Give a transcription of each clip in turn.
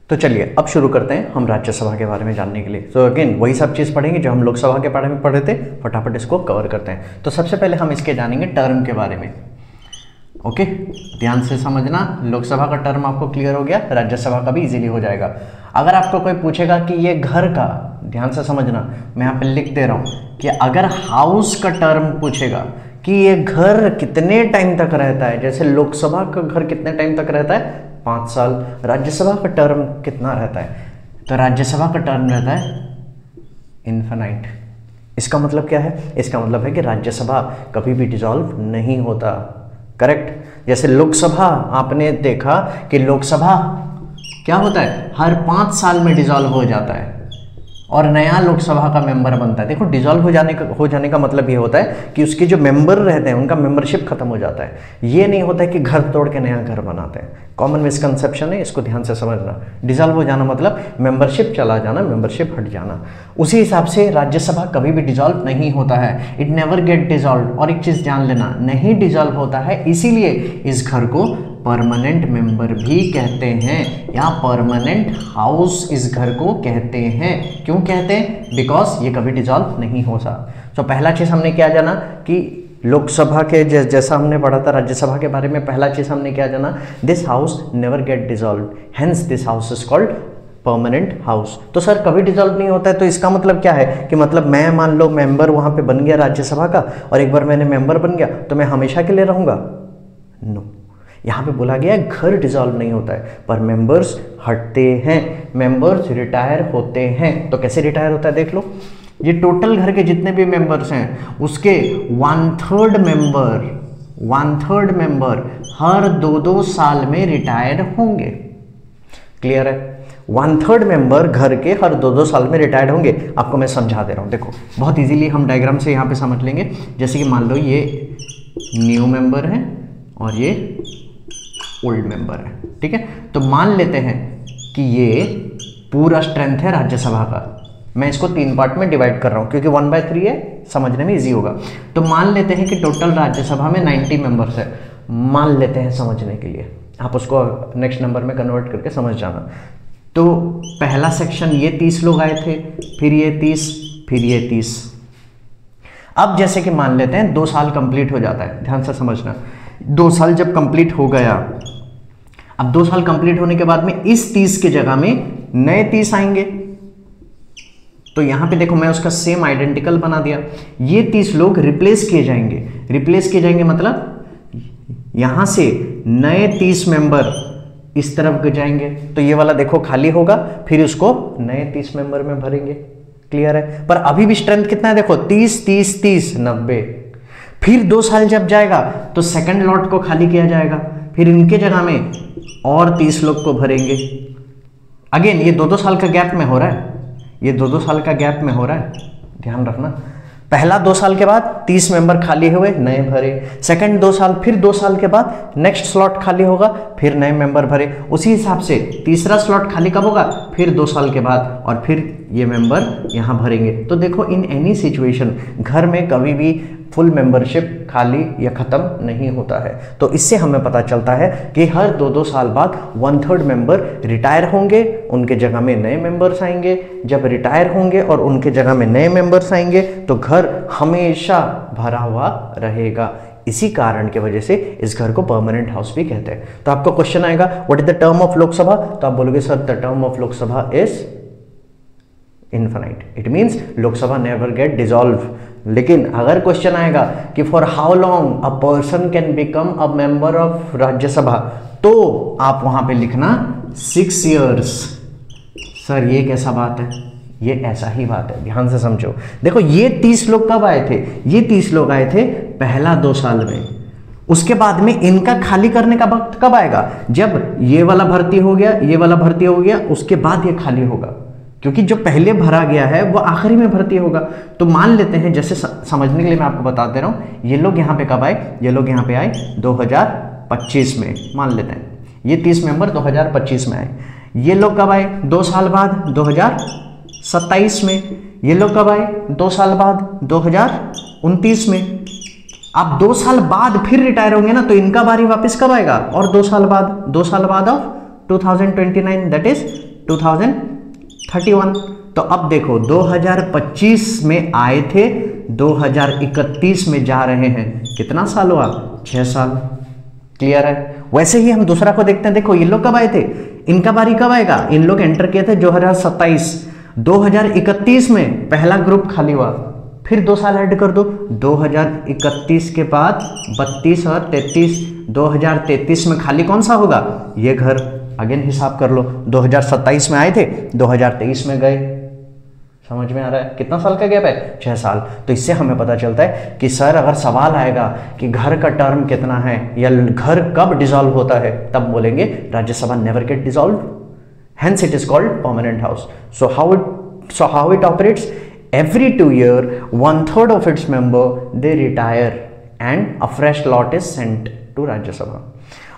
तो चलिए अब शुरू करते हैं हम राज्यसभा के बारे में जानने के लिए। तो अगेन वही सब चीज़ पढ़ेंगे जो हम लोकसभा के बारे में पढ़े थे, फटाफट इसको कवर करते हैं। तो सबसे पहले हम इसके जानेंगे टर्म के बारे में। ओके, ध्यान से समझना, लोकसभा का टर्म आपको क्लियर हो गया, राज्यसभा का भी इजीली हो जाएगा। अगर आपको कोई पूछेगा कि ये घर का, ध्यान से समझना, मैं यहाँ पे लिख दे रहा हूँ कि अगर हाउस का टर्म पूछेगा कि ये घर कितने टाइम तक रहता है, जैसे लोकसभा का घर कितने टाइम तक रहता है 5 साल, राज्यसभा का टर्म कितना रहता है, तो राज्यसभा का टर्म रहता है इन्फिनाइट। इसका मतलब क्या है? इसका मतलब है कि राज्यसभा कभी भी डिसॉल्व नहीं होता। करेक्ट। जैसे लोकसभा आपने देखा कि लोकसभा क्या होता है, हर 5 साल में डिसॉल्व हो जाता है और नया लोकसभा का मेंबर बनता है। देखो, डिसॉल्व हो जाने का मतलब ये होता है कि उसके जो मेंबर रहते हैं उनका मेंबरशिप खत्म हो जाता है। ये नहीं होता है कि घर तोड़ के नया घर बनाते हैं। कॉमन मिसकंसेप्शन है, इसको ध्यान से समझना। डिसॉल्व हो जाना मतलब मेंबरशिप चला जाना, मेंबरशिप हट जाना। उसी हिसाब से राज्यसभा कभी भी डिसॉल्व नहीं होता है, इट नेवर गेट डिसॉल्व। और एक चीज जान लेना, नहीं डिसॉल्व होता है, इसीलिए इस घर को परमानेंट मेंबर भी कहते हैं या परमानेंट हाउस इस घर को कहते हैं। क्यों कहते हैं? बिकॉज ये कभी डिसॉल्व नहीं होता। तो पहला चीज हमने क्या जाना कि लोकसभा के जैसा हमने पढ़ा था राज्यसभा के बारे में, पहला चीज हमने क्या जाना, this house never get dissolve, hence this house is called permanent house. तो सर कभी डिसॉल्व नहीं होता है, तो इसका मतलब क्या है कि मतलब मैं मान लो मेंबर वहां पे बन गया राज्यसभा का, और एक बार मैंने मेंबर बन गया तो मैं हमेशा के लिए रहूंगा? नो, यहाँ पे बोला गया है घर डिसॉल्व नहीं होता है, पर मेंबर्स हटते हैं, मेंबर्स रिटायर होते हैं। तो कैसे रिटायर होता है देख लो, ये टोटल घर के जितने भी मेंबर्स हैं उसके 1/3 मेंबर हर 2-2 साल में रिटायर होंगे। क्लियर है? 1/3 मेंबर घर के हर 2-2 साल में रिटायर्ड होंगे। आपको मैं समझा दे रहा हूँ, देखो बहुत इजीली हम डायग्राम से यहाँ पे समझ लेंगे। जैसे कि मान लो ये न्यू मेंबर है और ये ओल्ड मेंबर है, ठीक है। तो मान लेते हैं कि ये पूरा स्ट्रेंथ है राज्यसभा का। मैं इसको 3 पार्ट में डिवाइड कर रहा हूँ क्योंकि 1/3 है, समझने में इजी होगा। तो मान लेते हैं कि टोटल राज्यसभा में 90 मेंबर्स है, मान लेते हैं समझने के लिए, आप उसको नेक्स्ट नंबर में कन्वर्ट करके समझ जाना। तो पहला सेक्शन ये 30 लोग आए थे, फिर ये 30, फिर ये 30। अब जैसे कि मान लेते हैं 2 साल कंप्लीट हो जाता है, ध्यान से समझना। 2 साल जब कंप्लीट हो गया, अब 2 साल कंप्लीट होने के बाद में इस 30 के जगह में नए 30 आएंगे। तो यहां पे देखो मैं उसका सेम आइडेंटिकल बना दिया। ये 30 लोग रिप्लेस किए जाएंगे। रिप्लेस किए जाएंगे मतलब यहां से नए 30 मेंबर इस तरफ जाएंगे, तो ये वाला देखो खाली होगा, फिर उसको नए 30 मेंबर में भरेंगे। क्लियर है? पर अभी भी स्ट्रेंथ कितना है देखो, 30 30 30 90। फिर 2 साल जब जाएगा तो सेकंड लॉट को खाली किया जाएगा, फिर इनके जगह में और 30 लोग को भरेंगे। अगेन ये 2-2 साल का गैप में हो रहा है, ये 2-2 साल का गैप में हो रहा है, ध्यान रखना। पहला 2 साल के बाद 30 मेंबर खाली हुए, नए भरे। सेकंड 2 साल, फिर 2 साल के बाद नेक्स्ट स्लॉट खाली होगा, फिर नए मेंबर भरे। उसी हिसाब से तीसरा स्लॉट खाली कब होगा? फिर 2 साल के बाद, और फिर ये मेंबर यहाँ भरेंगे। तो देखो इन एनी सिचुएशन घर में कभी भी फुल मेंबरशिप खाली या ख़त्म नहीं होता है। तो इससे हमें पता चलता है कि हर 2-2 साल बाद 1/3 मेंबर रिटायर होंगे, उनके जगह में नए मेंबर्स आएंगे। जब रिटायर होंगे और उनके जगह में नए मेंबर्स आएंगे तो घर हमेशा भरा हुआ रहेगा। इसी कारण की वजह से इस घर को परमानेंट हाउस भी कहते हैं। तो आपको क्वेश्चन आएगा what is the term of Lok Sabha, तो आप बोलोगे sir the term of Lok Sabha is infinite, it means Lok Sabha never get dissolve. लेकिन अगर क्वेश्चन आएगा कि for how long a person can become a member of Rajya Sabha, तो आप वहां पे लिखना 6 years। सर ये कैसा बात है? ये ऐसा ही बात है, ध्यान से समझो। देखो ये 30 लोग कब आए थे? ये 30 लोग आए थे पहला 2 साल में। उसके बाद में इनका खाली करने का वक्त कब आएगा? जब ये वाला भर्ती हो गया, ये वाला भर्ती हो गया, उसके बाद ये खाली होगा, क्योंकि जो पहले भरा गया है वो आखिरी में भर्ती होगा। तो मान लेते हैं, जैसे समझने के लिए मैं आपको बता दे रहा हूँ, ये लोग यहाँ पे कब आए? ये लोग यहाँ पे आए 2025 में, मान लेते हैं ये 30 मेंबर 2025 में आए। ये लोग कब आए? 2 साल बाद 2027 में। ये लोग कब आए? 2 साल बाद 2029 में। अब 2 साल बाद फिर रिटायर होंगे ना, तो इनका बारी वापस कब आएगा? और 2 साल बाद, 2 साल बाद ऑफ 2029, दैट इज 2031। तो अब देखो 2025 में आए थे, 2031 में जा रहे हैं, कितना साल हुआ? 6 साल। क्लियर है? वैसे ही हम दूसरा को देखते हैं। देखो ये लोग कब आए थे, इनका बारी कब आएगा? इन लोग एंटर किए थे 2027, 2031 में पहला ग्रुप खाली हुआ, फिर 2 साल ऐड कर दो, 2031 के बाद 32 और 33, 2033 में खाली कौन सा होगा? ये घर। अगेन हिसाब कर लो, 2027 में आए थे, 2023 में गए। समझ में आ रहा है? कितना साल का गैप है? 6 साल। तो इससे हमें पता चलता है कि सर अगर सवाल आएगा कि घर का टर्म कितना है या घर कब डिसॉल्व होता है, तब बोलेंगे Rajya Sabha never get dissolve, hence it is called permanent house. So how it operates? Every 2 years, 1/3 of its member they retire and a fresh lot is sent to राज्य सभा।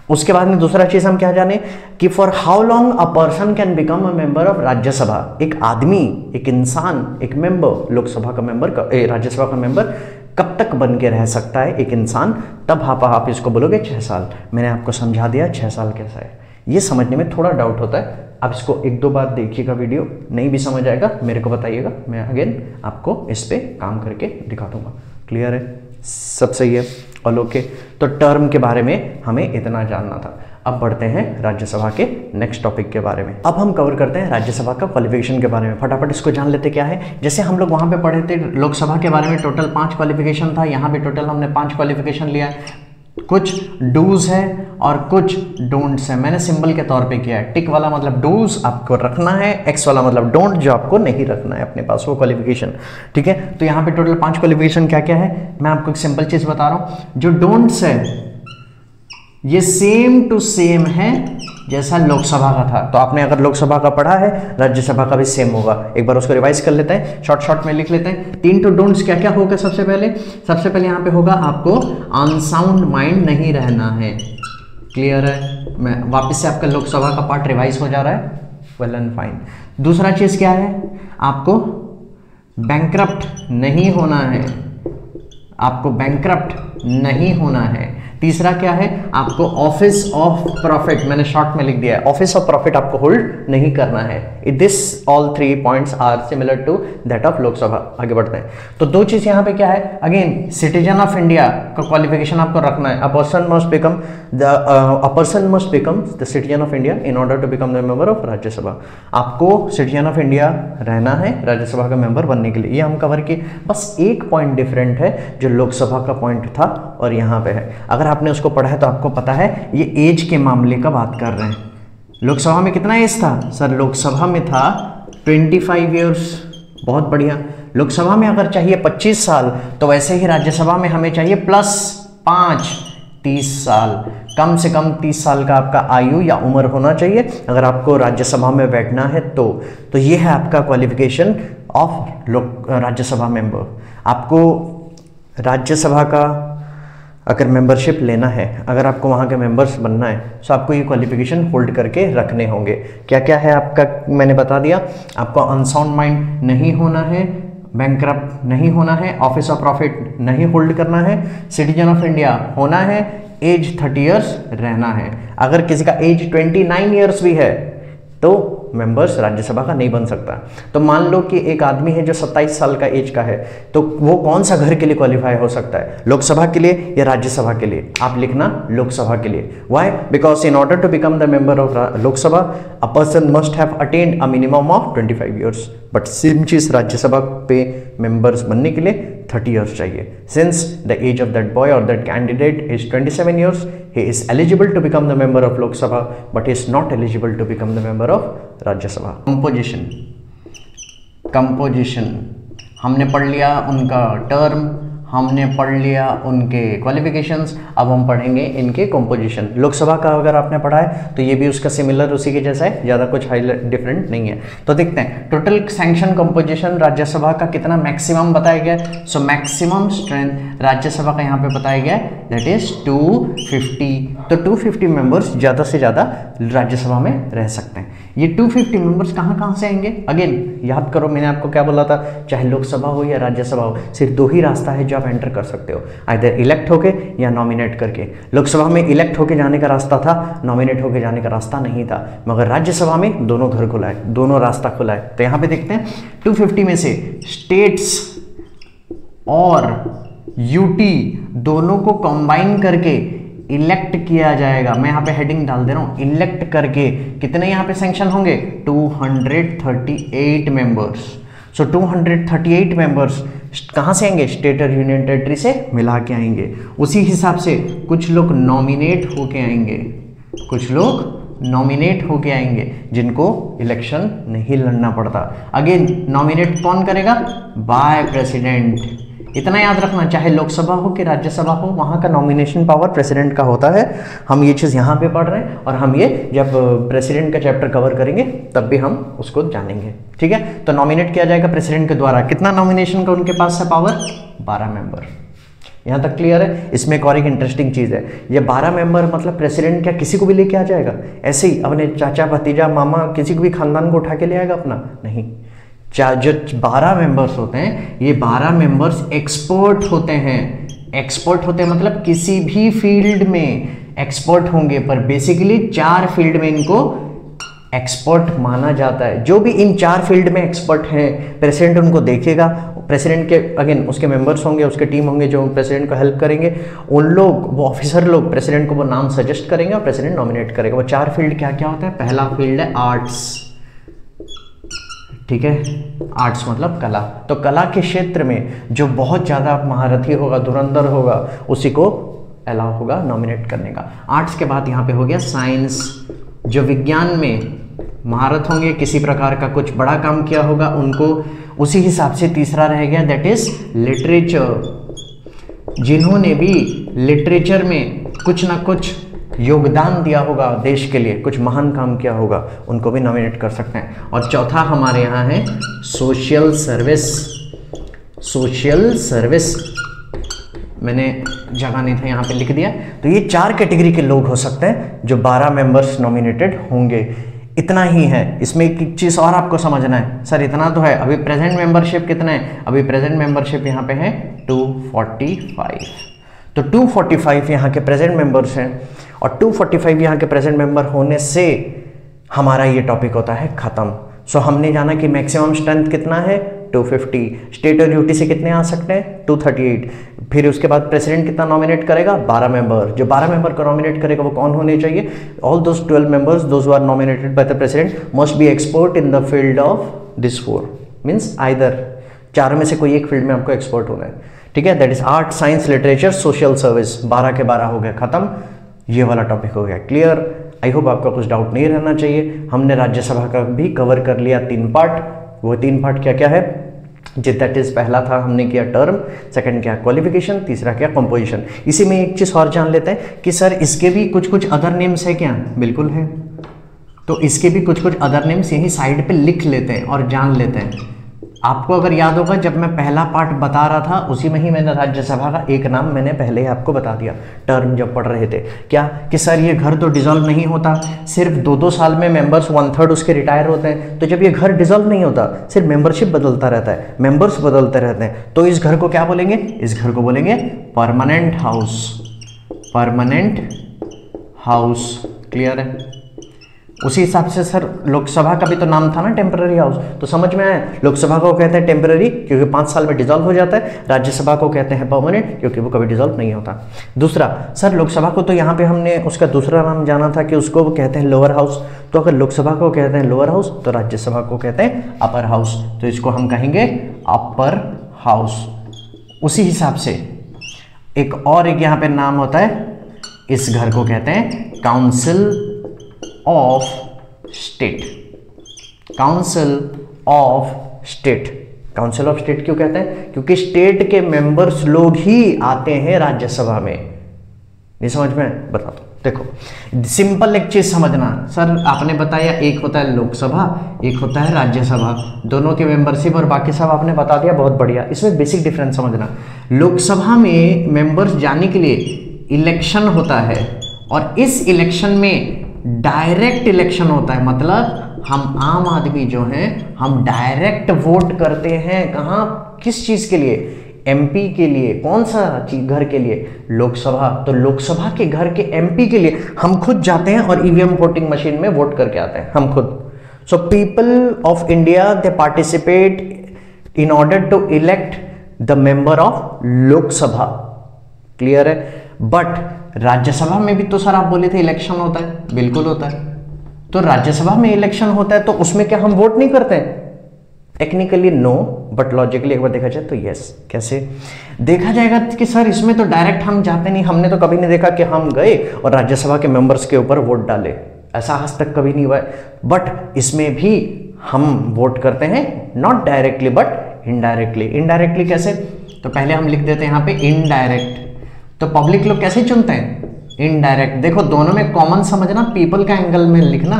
उसके बाद में दूसरा चीज हम क्या जाने कि for how long a person can become a member of Rajya Sabha. एक आदमी, एक इंसान, एक मेंबर, लोकसभा का मेंबर, राज्यसभा का मेंबर कब तक बन के रह सकता है एक इंसान? तब आप इसको बोलोगे 6 साल। मैंने आपको समझा दिया 6 साल कैसा है। ये समझने में थोड़ा डाउट होता है, आप इसको 1-2 बार देखिएगा, वीडियो नहीं भी समझ आएगा मेरे को बताइएगा, मैं अगेन आपको इस पे काम करके दिखा दूंगा। क्लियर है? सब सही है? और ओके। तो टर्म के बारे में हमें इतना जानना था। अब बढ़ते हैं राज्यसभा के नेक्स्ट टॉपिक के बारे में। अब हम कवर करते हैं राज्यसभा का क्वालिफिकेशन के बारे में। फटाफट इसको जान लेते क्या है। जैसे हम लोग वहाँ पे पढ़े थे लोकसभा के बारे में, टोटल 5 क्वालिफिकेशन था। यहाँ पे टोटल हमने 5 क्वालिफिकेशन लिया है। कुछ डूज है और कुछ डोंट्स है। मैंने सिंबल के तौर पे किया है। टिक वाला मतलब डूज आपको रखना है, एक्स वाला मतलब डोंट, जो आपको नहीं रखना है अपने पास, वो क्वालिफिकेशन। ठीक है? तो यहाँ पे टोटल 5 क्वालिफिकेशन क्या क्या है, मैं आपको एक सिंपल चीज बता रहा हूँ। जो डोंट्स है ये सेम टू सेम है जैसा लोकसभा का था। तो आपने अगर लोकसभा का पढ़ा है, राज्यसभा का भी सेम होगा। एक बार उसको रिवाइज कर लेते हैं, शॉर्ट में लिख लेते हैं। 3 तो डोंट्स क्या क्या होगा? सबसे पहले यहाँ पे होगा आपको अनसाउंड माइंड नहीं रहना है। क्लियर है? मैं वापस से आपका लोकसभा का पार्ट रिवाइज हो जा रहा है, वेल एंड फाइन। दूसरा चीज क्या है? आपको बैंकरप्ट नहीं होना है, आपको बैंकरप्ट नहीं होना है। तीसरा क्या है? आपको ऑफिस ऑफ प्रॉफिट, मैंने शॉर्ट में लिख दिया है, ऑफिस ऑफ प्रॉफिट आपको होल्ड नहीं करना है। This all 3 points are similar to that of Lok Sabha. आगे बढ़ते हैं। तो 2 चीज यहाँ पे क्या है? अगेन सिटीजन ऑफ इंडिया का क्वालिफिकेशन आपको रखना है। A person must become the citizen of India in order to become the member of Rajya Sabha. आपको सिटीजन ऑफ इंडिया रहना है राज्यसभा का मेंबर बनने के लिए। ये हम कवर किए। बस एक पॉइंट डिफरेंट है जो लोकसभा का पॉइंट था और यहाँ पे है। अगर आपने उसको पढ़ा है तो आपको पता है ये एज के मामले का बात कर रहे हैं। लोकसभा में कितना एज था सर? लोकसभा में था 25 इयर्स। बहुत बढ़िया। लोकसभा में अगर चाहिए 25 साल तो वैसे ही राज्यसभा में हमें चाहिए +5 30 साल। कम से कम 30 साल का आपका आयु या उम्र होना चाहिए अगर आपको राज्यसभा में बैठना है तो ये है आपका क्वालिफिकेशन ऑफ राज्यसभा मेंबर। आपको राज्यसभा का अगर मेंबरशिप लेना है, अगर आपको वहाँ के मेंबर्स बनना है तो आपको ये क्वालिफिकेशन होल्ड करके रखने होंगे। क्या क्या है आपका? मैंने बता दिया। आपको अनसाउंड माइंड नहीं होना है, बैंकरप्ट नहीं होना है, ऑफिस ऑफ प्रॉफिट नहीं होल्ड करना है, सिटीजन ऑफ इंडिया होना है, एज 30 ईयर्स रहना है। अगर किसी का एज 29 ईयर्स भी है तो मेंबर्स राज्यसभा का नहीं बन सकता। तो मान लो कि एक आदमी है जो 27 साल का एज का है, तो वो कौन सा घर के लिए क्वालिफाई हो सकता है? लोकसभा के लिए या राज्यसभा के लिए? आप लिखना लोकसभा के लिए। Why? Because in order to become the member of Lok Sabha a person must have attend a minimum of 25 years. But same चीज राज्यसभा पे मेंबर्स बनने के लिए 30 ईयर्स चाहिए। Since the age of that boy और that candidate is 27 years, he is eligible to become the member of Lok Sabha but is not eligible to become the member of Rajya Sabha। Composition हमने पढ़ लिया, उनका term हमने पढ़ लिया, उनके qualifications. अब हम पढ़ेंगे इनके कंपोजिशन। लोकसभा का अगर आपने पढ़ा है तो ये भी उसका सिमिलर उसी के जैसा है, ज़्यादा कुछ हाईलाइट डिफरेंट नहीं है। तो देखते हैं टोटल सैंक्शन कंपोजिशन राज्यसभा का कितना मैक्सिमम बताया गया। सो मैक्सिमम स्ट्रेंथ राज्यसभा का यहाँ पे बताया गया दैट इज 250। तो 250 मेंबर्स ज़्यादा से ज़्यादा राज्यसभा में रह सकते हैं। ये 250 मेंबर्स कहाँ से आएंगे? अगेन याद करो, मैंने आपको क्या बोला था, चाहे लोकसभा हो या राज्यसभा हो, सिर्फ 2 ही रास्ता है जो आप आप एंटर कर सकते हो, आइदर इलेक्ट होके या नॉमिनेट करके। लोकसभा में इलेक्ट होके जाने का रास्ता था, नॉमिनेट होके जाने का रास्ता नहीं था, मगर राज्यसभा में दोनों घर खुला है, दोनों रास्ता खुला है। तो यहाँ पे देखते हैं 250 में से स्टेट्स और यूटी दोनों को कंबाइन करके इलेक्ट किया जाएगा। मैं यहाँ पे हेडिंग डाल दे रहा हूँ, इलेक्ट करके कितने यहाँ पे सैंक्शन होंगे, 238 मेंबर्स। सो 238 मेंबर्स कहाँ से आएंगे, स्टेट और यूनियन टेरिटरी से मिला के आएंगे। उसी हिसाब से कुछ लोग नॉमिनेट होके आएंगे, कुछ लोग नॉमिनेट होके आएंगे जिनको इलेक्शन नहीं लड़ना पड़ता। अगेन नॉमिनेट कौन करेगा, बाय प्रेसिडेंट। इतना याद रखना, चाहे लोकसभा हो कि राज्यसभा हो, वहाँ का नॉमिनेशन पावर प्रेसिडेंट का होता है। हम ये चीज़ यहाँ पे पढ़ रहे हैं और हम ये जब प्रेसिडेंट का चैप्टर कवर करेंगे तब भी हम उसको जानेंगे, ठीक है। तो नॉमिनेट किया जाएगा प्रेसिडेंट के द्वारा। कितना नॉमिनेशन का उनके पास है पावर, 12 मेंबर। यहाँ तक क्लियर है। इसमें एक और एक इंटरेस्टिंग चीज़ है, ये 12 मेंबर मतलब प्रेसिडेंट क्या किसी को भी लेके आ जाएगा, ऐसे ही अपने चाचा भतीजा मामा किसी को भी खानदान को उठा के ले आएगा अपना, नहीं। जो 12 मेंबर्स होते हैं, ये 12 मेंबर्स एक्सपर्ट होते हैं। एक्सपर्ट होते हैं मतलब किसी भी फील्ड में एक्सपर्ट होंगे, पर बेसिकली 4 फील्ड में इनको एक्सपर्ट माना जाता है। जो भी इन 4 फील्ड में एक्सपर्ट हैं, प्रेसिडेंट उनको देखेगा। प्रेसिडेंट के अगेन उसके मेंबर्स होंगे, उसके टीम होंगे जो प्रेसिडेंट को हेल्प करेंगे। उन लोग, वो ऑफिसर लोग प्रेसिडेंट को वो नाम सजेस्ट करेंगे और प्रेसिडेंट नॉमिनेट करेगा। वो 4 फील्ड क्या क्या होता है, पहला फील्ड है आर्ट्स, ठीक है। आर्ट्स मतलब कला। तो कला के क्षेत्र में जो बहुत ज़्यादा महारथी होगा, धुरंधर होगा, उसी को अलाउ होगा नॉमिनेट करने का। आर्ट्स के बाद यहाँ पे हो गया साइंस, जो विज्ञान में महारत होंगे, किसी प्रकार का कुछ बड़ा काम किया होगा उनको। उसी हिसाब से तीसरा रह गया दैट इज लिटरेचर, जिन्होंने भी लिटरेचर में कुछ ना कुछ योगदान दिया होगा देश के लिए, कुछ महान काम किया होगा, उनको भी नॉमिनेट कर सकते हैं। और चौथा हमारे यहाँ है सोशल सर्विस। सोशल सर्विस मैंने जगह नहीं था, यहाँ पे लिख दिया। तो ये 4 कैटेगरी के लोग हो सकते हैं जो 12 मेंबर्स नॉमिनेटेड होंगे। इतना ही है। इसमें एक चीज़ और आपको समझना है, सर इतना तो है, अभी प्रेजेंट मेंबरशिप कितना है, अभी प्रेजेंट मेंबरशिप यहाँ पे है 245। तो 245 यहाँ के प्रेजेंट मेंबर्स हैं और 245 यहाँ के प्रेजेंट मेंबर होने से हमारा ये टॉपिक होता है ख़त्म। सो हमने जाना कि मैक्सिमम स्ट्रेंथ कितना है 250, स्टेट और यूटी से कितने आ सकते हैं 238। फिर उसके बाद प्रेसिडेंट कितना नॉमिनेट करेगा 12 मेंबर। जो 12 मेंबर को नॉमिनेट करेगा वो कौन होने चाहिए, all those 12 members those who are nominated by the president must be expert in the field of this 4, means either 4 में से कोई एक फील्ड में आपको एक्सपर्ट होना है, ठीक है। That is art, science, literature, social service. 12 के 12 हो गए खत्म, ये वाला टॉपिक हो गया क्लियर। आई होप आपका कुछ डाउट नहीं रहना चाहिए। हमने राज्यसभा का भी कवर कर लिया 3 पार्ट। वो 3 पार्ट क्या क्या है, दैट इज पहला था हमने किया टर्म, सेकंड क्या क्वालिफिकेशन, तीसरा क्या कंपोजिशन। इसी में एक चीज़ और जान लेते हैं कि सर इसके भी कुछ कुछ अदर नेम्स है क्या, बिल्कुल है। तो इसके भी कुछ कुछ अदर नेम्स यही साइड पे लिख लेते हैं और जान लेते हैं। आपको अगर याद होगा जब मैं पहला पार्ट बता रहा था उसी में ही मैंने राज्यसभा का एक नाम मैंने पहले ही आपको बता दिया, टर्म जब पढ़ रहे थे, क्या कि सर ये घर तो डिसॉल्व नहीं होता, सिर्फ 2-2 साल में मेंबर्स 1/3 उसके रिटायर होते हैं। तो जब ये घर डिसॉल्व नहीं होता, सिर्फ मेंबरशिप बदलता रहता है, मेंबर्स बदलते रहते हैं, तो इस घर को क्या बोलेंगे, इस घर को बोलेंगे permanent house. Permanent house, clear है। उसी हिसाब से सर लोकसभा का भी तो नाम था ना टेम्पररी हाउस, तो समझ में आया। लोकसभा को कहते हैं टेम्पररी क्योंकि 5 साल में डिसॉल्व हो जाता है, राज्यसभा को कहते हैं परमानेंट क्योंकि वो कभी डिसॉल्व नहीं होता। दूसरा, सर लोकसभा को तो यहाँ पे हमने उसका दूसरा नाम जाना था कि उसको कहते हैं लोअर हाउस। तो अगर लोकसभा को कहते हैं लोअर हाउस तो राज्यसभा को कहते हैं अपर हाउस, तो इसको हम कहेंगे अपर हाउस। उसी हिसाब से एक और एक यहाँ पे नाम होता है, इस घर को कहते हैं council of state. Council of state. Council of state क्यों कहते हैं, क्योंकि स्टेट के मेंबर्स लोग ही आते हैं राज्यसभा में। नहीं समझ में, बता दो। देखो सिंपल एक चीज समझना, सर आपने बताया एक होता है लोकसभा, एक होता है राज्यसभा, दोनों के मेंबरशिप और बाकी सब आपने बता दिया, बहुत बढ़िया। इसमें बेसिक डिफरेंस समझना, लोकसभा में मेंबर्स जाने के लिए इलेक्शन होता है और इस इलेक्शन में डायरेक्ट इलेक्शन होता है, मतलब हम आम आदमी जो हैं हम डायरेक्ट वोट करते हैं। कहाँ, किस चीज़ के लिए, एमपी के लिए कौन सा चीज घर के लिए? लोकसभा। तो लोकसभा के घर के एमपी के लिए हम खुद जाते हैं और ईवीएम वोटिंग मशीन में वोट करके आते हैं हम खुद। So people of India they participate in order to elect the member of Lok Sabha. Clear है? बट राज्यसभा में भी तो सर आप बोले थे इलेक्शन होता है। बिल्कुल होता है। तो राज्यसभा में इलेक्शन होता है तो उसमें क्या हम वोट नहीं करते हैं? टेक्निकली नो, बट लॉजिकली एक बार देखा जाए तो यस। कैसे देखा जाएगा कि सर इसमें तो डायरेक्ट हम जाते नहीं, हमने तो कभी नहीं देखा कि हम गए और राज्यसभा के मेंबर्स के ऊपर वोट डाले, ऐसा आज तक कभी नहीं हुआ है। बट इसमें भी हम वोट करते हैं, not directly but indirectly. Indirectly कैसे? तो पहले हम लिख देते हैं यहाँ पे इनडायरेक्ट। तो पब्लिक लोग कैसे चुनते हैं? इनडायरेक्ट। देखो दोनों में कॉमन समझना, पीपल का एंगल में लिखना।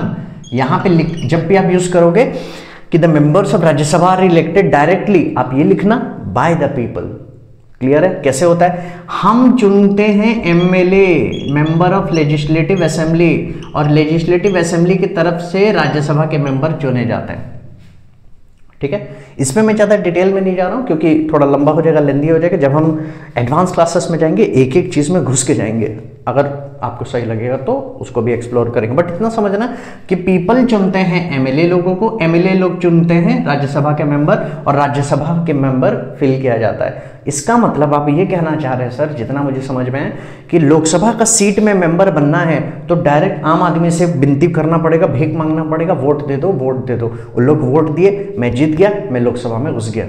यहाँ पे जब भी आप यूज करोगे कि the members of Rajya Sabha are elected directly, आप ये लिखना बाय द पीपल। क्लियर है? कैसे होता है? हम चुनते हैं MLA, member of legislative assembly, और लेजिस्लेटिव असेंबली की तरफ से राज्यसभा के मेंबर चुने जाते हैं। ठीक है? इसमें मैं ज़्यादा डिटेल में नहीं जा रहा हूँ क्योंकि थोड़ा लंबा हो जाएगा, लेंदी हो जाएगा। जब हम एडवांस क्लासेस में जाएंगे एक एक चीज़ में घुस के जाएंगे, अगर आपको सही लगेगा तो उसको भी एक्सप्लोर करेंगे। बट इतना समझना कि पीपल चुनते हैं एमएलए लोगों को, एमएलए लोग चुनते हैं राज्यसभा के मेंबर, और राज्यसभा के मेंबर फिल किया जाता है। इसका मतलब आप ये कहना चाह रहे हैं सर, जितना मुझे समझ में है, कि लोकसभा का सीट में मेंबर बनना है तो डायरेक्ट आम आदमी से विनती करना पड़ेगा, भीख मांगना पड़ेगा, वोट दे दो, वोट दे दो। वो लोग वोट दिए, मैं जीत गया, मैं लोकसभा में घुस गया।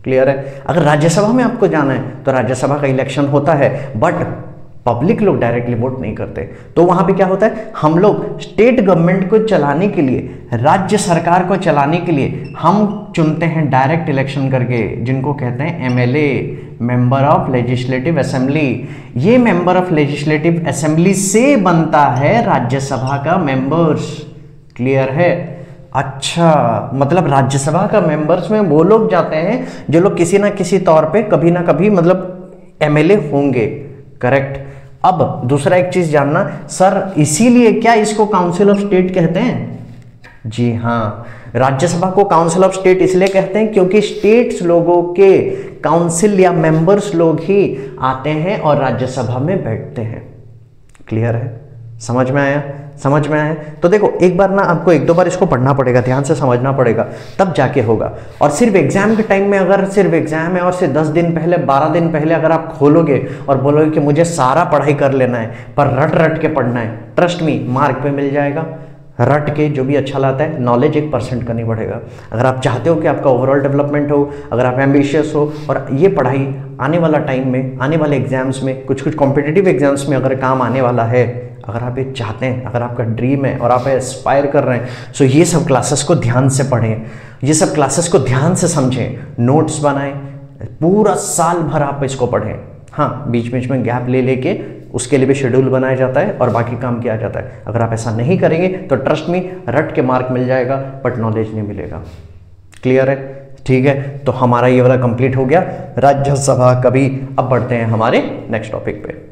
क्लियर है? अगर राज्यसभा में आपको जाना है तो राज्यसभा का इलेक्शन होता है, बट पब्लिक लोग डायरेक्टली वोट नहीं करते। तो वहां पे क्या होता है? हम लोग स्टेट गवर्नमेंट को चलाने के लिए, राज्य सरकार को चलाने के लिए हम चुनते हैं डायरेक्ट इलेक्शन करके, जिनको कहते हैं MLA, member of legislative assembly. ये मेंबर ऑफ लेजिस्लेटिव असेंबली से बनता है राज्यसभा का मेंबर्स। क्लियर है? अच्छा, मतलब राज्यसभा का मेंबर्स में वो लोग जाते हैं जो लोग किसी ना किसी तौर पे कभी ना कभी मतलब एमएलए होंगे। करेक्ट। अब दूसरा एक चीज जानना सर, इसीलिए क्या इसको काउंसिल ऑफ स्टेट कहते हैं? जी हाँ, राज्यसभा को काउंसिल ऑफ स्टेट इसलिए कहते हैं क्योंकि स्टेट्स लोगों के काउंसिल या मेंबर्स लोग ही आते हैं और राज्यसभा में बैठते हैं। क्लियर है? समझ में आया? समझ में आया? तो देखो एक बार ना आपको एक दो बार इसको पढ़ना पड़ेगा, ध्यान से समझना पड़ेगा, तब जाके होगा। और सिर्फ एग्जाम के टाइम में, अगर सिर्फ एग्जाम है और सिर्फ 10 दिन पहले 12 दिन पहले अगर आप खोलोगे और बोलोगे कि मुझे सारा पढ़ाई कर लेना है पर रट रट के पढ़ना है, ट्रस्ट मी मार्क पे मिल जाएगा। रट के जो भी अच्छा लाता है, नॉलेज 1% का नहीं बढ़ेगा। अगर आप चाहते हो कि आपका ओवरऑल डेवलपमेंट हो, अगर आप एम्बिशियस हो और ये पढ़ाई आने वाला टाइम में, आने वाले एग्जाम्स में, कुछ कुछ कॉम्पिटिटिव एग्जाम्स में अगर काम आने वाला है, अगर आप ये चाहते हैं, अगर आपका ड्रीम है और आप एस्पायर कर रहे हैं, सो ये सब क्लासेस को ध्यान से पढ़ें, ये सब क्लासेस को ध्यान से समझें, नोट्स बनाएं, पूरा साल भर आप इसको पढ़ें। हाँ, बीच बीच में गैप ले लेके उसके लिए भी शेड्यूल बनाया जाता है और बाकी काम किया जाता है। अगर आप ऐसा नहीं करेंगे तो ट्रस्ट मी, रट के मार्क मिल जाएगा बट नॉलेज नहीं मिलेगा। क्लियर है? ठीक है, तो हमारा ये वाला कंप्लीट हो गया राज्यसभा का भी। अब बढ़ते हैं हमारे नेक्स्ट टॉपिक पे।